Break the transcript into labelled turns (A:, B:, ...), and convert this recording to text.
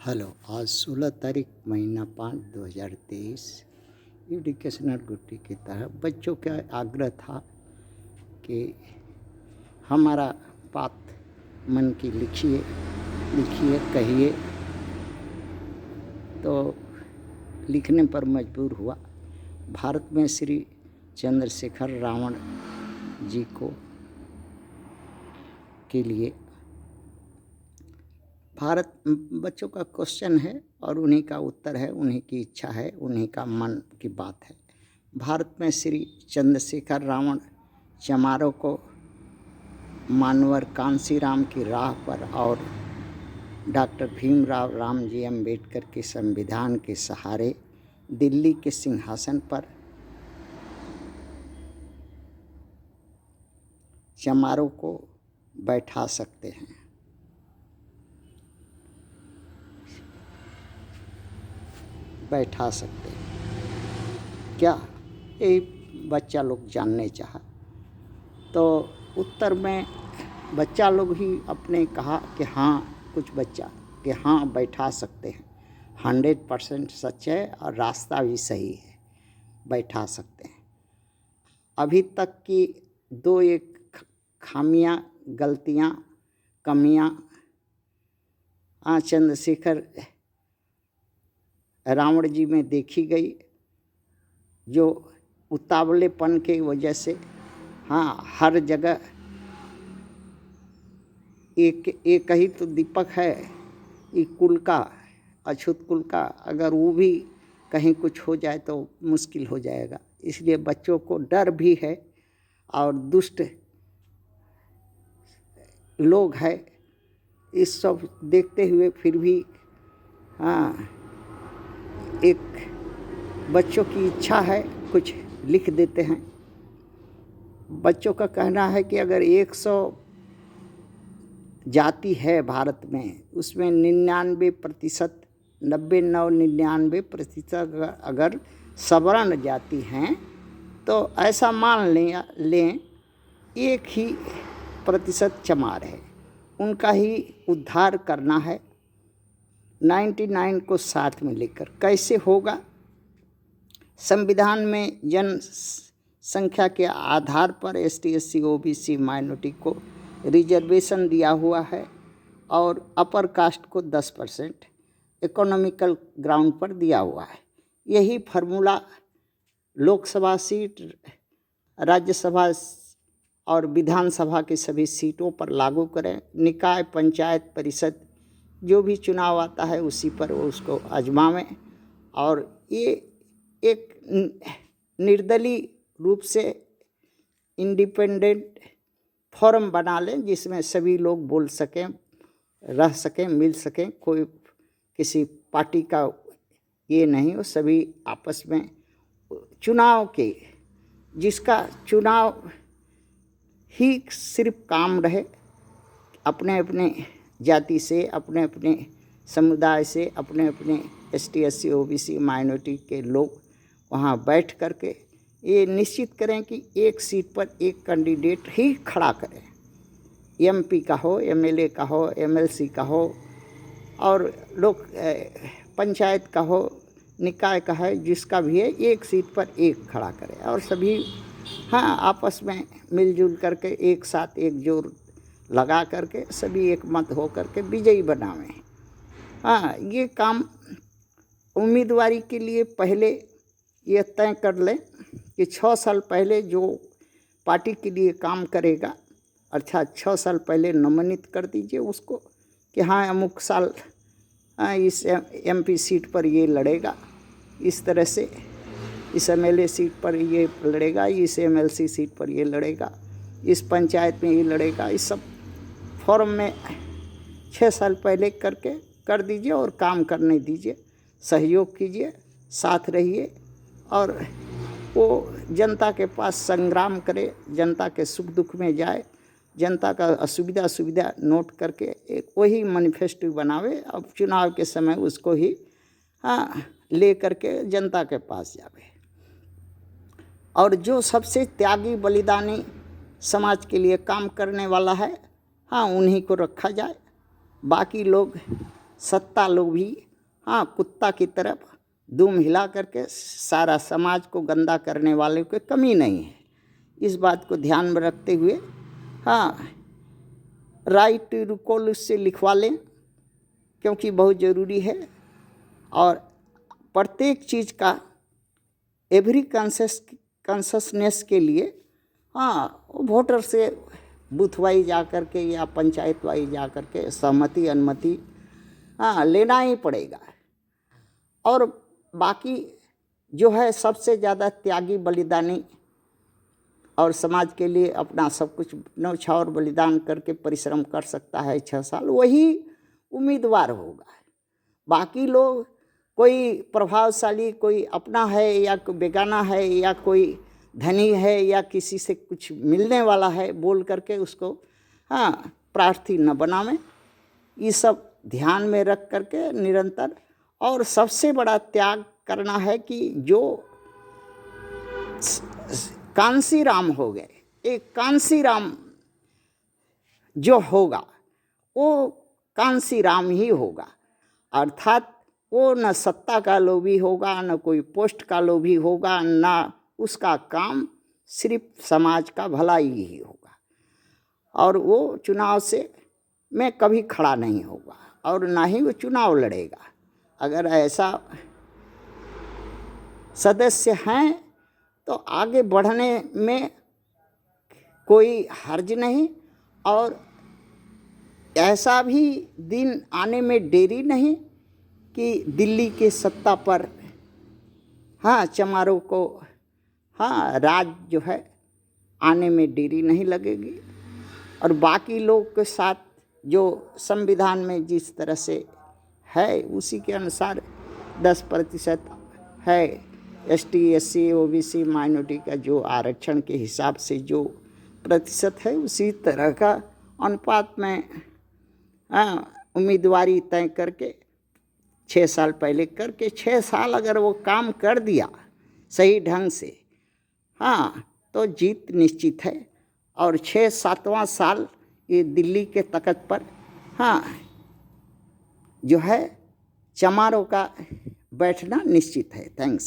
A: Hello, आज 16 तारीख महीना 5 2023 एजुकेशनल ड्यूटी के तहत बच्चों का आग्रह था कि हमारा बात मन की लिखिए कहिए। तो लिखने पर मजबूर हुआ। भारत में श्री चंद्रशेखर रावण जी को के लिए भारत बच्चों का क्वेश्चन है और उन्हीं का उत्तर है, उन्हीं की इच्छा है, उन्हीं का मन की बात है। भारत में श्री चंद्रशेखर रावण चमारों को मानवर कांसीराम की राह पर और डॉक्टर भीमराव रामजी अम्बेडकर के संविधान के सहारे दिल्ली के सिंहासन पर चमारों को बैठा सकते हैं। क्या ये बच्चा लोग जानने चाहा। तो उत्तर में बच्चा लोग ही अपने कहा कि हाँ, कुछ बच्चा कि हाँ बैठा सकते हैं। 100% सच है और रास्ता भी सही है, बैठा सकते हैं। अभी तक की दो एक खामियां, गलतियां, कमियां चंद्रशेखर रावण जी में देखी गई, जो उतावलेपन के वजह से हर जगह एक ही तो दीपक है, ये कुल का, अछूत कुल का, अगर वो भी कहीं कुछ हो जाए तो मुश्किल हो जाएगा। इसलिए बच्चों को डर भी है और दुष्ट लोग है, इस सब देखते हुए फिर भी एक बच्चों की इच्छा है, कुछ लिख देते हैं। बच्चों का कहना है कि अगर 100 जाति है भारत में, उसमें 99% 99% अगर सवर्ण जाति हैं तो ऐसा मान लें 1 ही प्रतिशत चमार है, उनका ही उद्धार करना है। 99 को साथ में लेकर कैसे होगा? संविधान में जनसंख्या के आधार पर ST SC OBC माइनॉरिटी को रिजर्वेशन दिया हुआ है और अपर कास्ट को 10% इकोनॉमिकल ग्राउंड पर दिया हुआ है। यही फार्मूला लोकसभा सीट, राज्यसभा और विधानसभा की सभी सीटों पर लागू करें। निकाय, पंचायत, परिषद जो भी चुनाव आता है उसी पर वो उसको आजमावें और ये एक निर्दलीय रूप से इंडिपेंडेंट फोरम बना लें, जिसमें सभी लोग बोल सकें, रह सकें, मिल सकें। कोई किसी पार्टी का ये नहीं हो, सभी आपस में चुनाव के, जिसका चुनाव ही सिर्फ काम रहे, अपने अपने जाति से, अपने अपने समुदाय से, अपने अपने ST SC OBC माइनॉरिटी के लोग वहाँ बैठ करके ये निश्चित करें कि एक सीट पर एक कैंडिडेट ही खड़ा करें। MP का हो, MLA का हो, MLC का हो और लोग पंचायत का हो, निकाय का है, जिसका भी है, एक सीट पर एक खड़ा करें और सभी आपस में मिलजुल करके एक साथ एक जोर लगा करके सभी एक मत हो करके विजयी बनावें। ये काम उम्मीदवारी के लिए पहले ये तय कर लें कि 6 साल पहले जो पार्टी के लिए काम करेगा, अर्थात 6 साल पहले नोमिनेट कर दीजिए उसको कि अमुक साल इस MP सीट पर ये लड़ेगा, इस तरह से इस MLA सीट पर ये लड़ेगा, इस MLC सीट पर ये लड़ेगा, इस पंचायत में ये लड़ेगा। इस सब फॉर्म में 6 साल पहले करके कर दीजिए और काम करने दीजिए, सहयोग कीजिए, साथ रहिए और वो जनता के पास संग्राम करे, जनता के सुख दुख में जाए, जनता का असुविधा नोट करके एक वही मैनिफेस्टो बनावे। अब चुनाव के समय उसको ही ले करके जनता के पास जावे और जो सबसे त्यागी, बलिदानी, समाज के लिए काम करने वाला है, उन्हीं को रखा जाए। बाकी लोग सत्ता लोग भी हाँ कुत्ता की तरफ दुम हिला करके सारा समाज को गंदा करने वाले को कमी नहीं है। इस बात को ध्यान में रखते हुए हाँ राइट टू रिकॉल उससे लिखवा लें, क्योंकि बहुत ज़रूरी है। और प्रत्येक चीज़ का एवरी कॉन्शसनेस के लिए हाँ वोटर से बूथ वाइज जा कर के या पंचायत वाइज जा कर के सहमति अनुमति हाँ लेना ही पड़ेगा। और बाकी जो है सबसे ज़्यादा त्यागी बलिदानी और समाज के लिए अपना सब कुछ न्यौछावर बलिदान करके परिश्रम कर सकता है 6 साल, वही उम्मीदवार होगा। बाकी लोग कोई प्रभावशाली कोई अपना है या कोई बेगाना है या कोई धनी है या किसी से कुछ मिलने वाला है बोल करके उसको हाँ प्रार्थी न बनावें। ये सब ध्यान में रख करके निरंतर और सबसे बड़ा त्याग करना है कि जो कांसी राम हो गए, एक कांसी राम जो होगा वो कांसी राम ही होगा। अर्थात वो न सत्ता का लोभी होगा, न कोई पोस्ट का लोभी होगा, न उसका काम सिर्फ समाज का भलाई ही होगा। और वो चुनाव से में कभी खड़ा नहीं होगा और ना ही वो चुनाव लड़ेगा। अगर ऐसा सदस्य हैं तो आगे बढ़ने में कोई हर्ज नहीं, और ऐसा भी दिन आने में देरी नहीं कि दिल्ली के सत्ता पर हाँ चमारों को हाँ राज जो है आने में देरी नहीं लगेगी। और बाकी लोग के साथ जो संविधान में जिस तरह से है उसी के अनुसार 10% है ST SC OBC माइनॉरिटी का जो आरक्षण के हिसाब से जो प्रतिशत है उसी तरह का अनुपात में उम्मीदवारी तय करके 6 साल पहले करके 6 साल अगर वो काम कर दिया सही ढंग से हाँ तो जीत निश्चित है। और 6-7वां साल ये दिल्ली के तख्त पर हाँ जो है चमारों का बैठना निश्चित है। थैंक्स।